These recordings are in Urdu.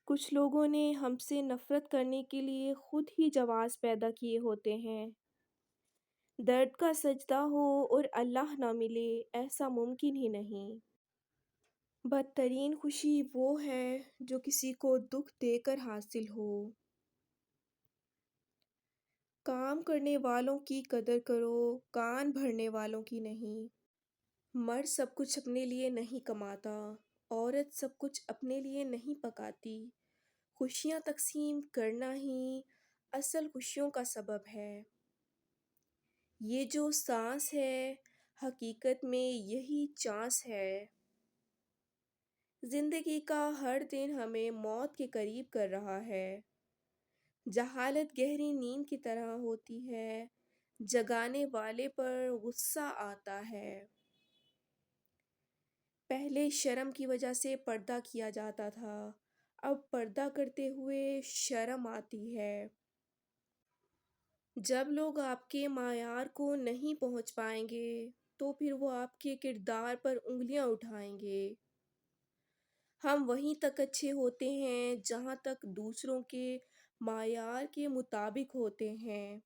کچھ لوگوں نے ہم سے نفرت کرنے کے لیے خود ہی جواز پیدا کیے ہوتے ہیں۔ درد کا سجدہ ہو اور اللہ نہ ملے، ایسا ممکن ہی نہیں۔ بدترین خوشی وہ ہے جو کسی کو دکھ دے کر حاصل ہو۔ کام کرنے والوں کی قدر کرو، کان بھرنے والوں کی نہیں۔ مرد سب کچھ اپنے لیے نہیں کماتا، عورت سب کچھ اپنے لیے نہیں پکاتی۔ خوشیاں تقسیم کرنا ہی اصل خوشیوں کا سبب ہے۔ یہ جو سانس ہے، حقیقت میں یہی چانس ہے۔ زندگی کا ہر دن ہمیں موت کے قریب کر رہا ہے۔ جہالت گہری نیند کی طرح ہوتی ہے، جگانے والے پر غصہ آتا ہے۔ پہلے شرم کی وجہ سے پردہ کیا جاتا تھا، اب پردہ کرتے ہوئے شرم آتی ہے۔ جب لوگ آپ کے معیار کو نہیں پہنچ پائیں گے تو پھر وہ آپ کے کردار پر انگلیاں اٹھائیں گے۔ ہم وہیں تک اچھے ہوتے ہیں جہاں تک دوسروں کے معیار کے مطابق ہوتے ہیں۔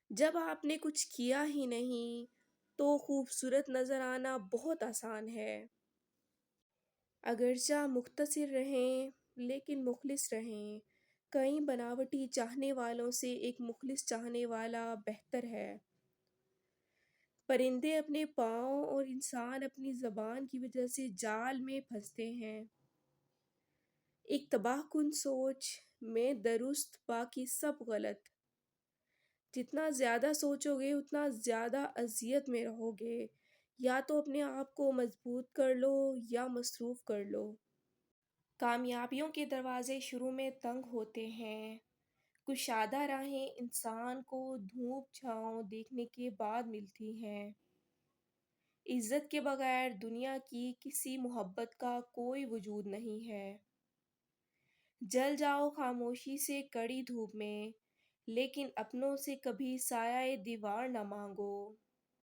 جب آپ نے کچھ کیا ہی نہیں تو خوبصورت نظر آنا بہت آسان ہے۔ اگرچہ مختصر رہیں لیکن مخلص رہیں۔ کئی بناوٹی چاہنے والوں سے ایک مخلص چاہنے والا بہتر ہے۔ پرندے اپنے پاؤں اور انسان اپنی زبان کی وجہ سے جال میں پھنستے ہیں۔ ایک تباہ کن سوچ میں درست باقی سب غلط۔ جتنا زیادہ سوچو گے اتنا زیادہ اذیت میں رہو گے۔ یا تو اپنے آپ کو مضبوط کر لو یا مصروف کر لو۔ کامیابیوں کے دروازے شروع میں تنگ ہوتے ہیں۔ کشادہ راہیں انسان کو دھوپ چھاؤں دیکھنے کے بعد ملتی ہیں۔ عزت کے بغیر دنیا کی کسی محبت کا کوئی وجود نہیں ہے۔ جل جاؤ خاموشی سے کڑی دھوپ میں، لیکن اپنوں سے کبھی سایہ دیوار نہ مانگو۔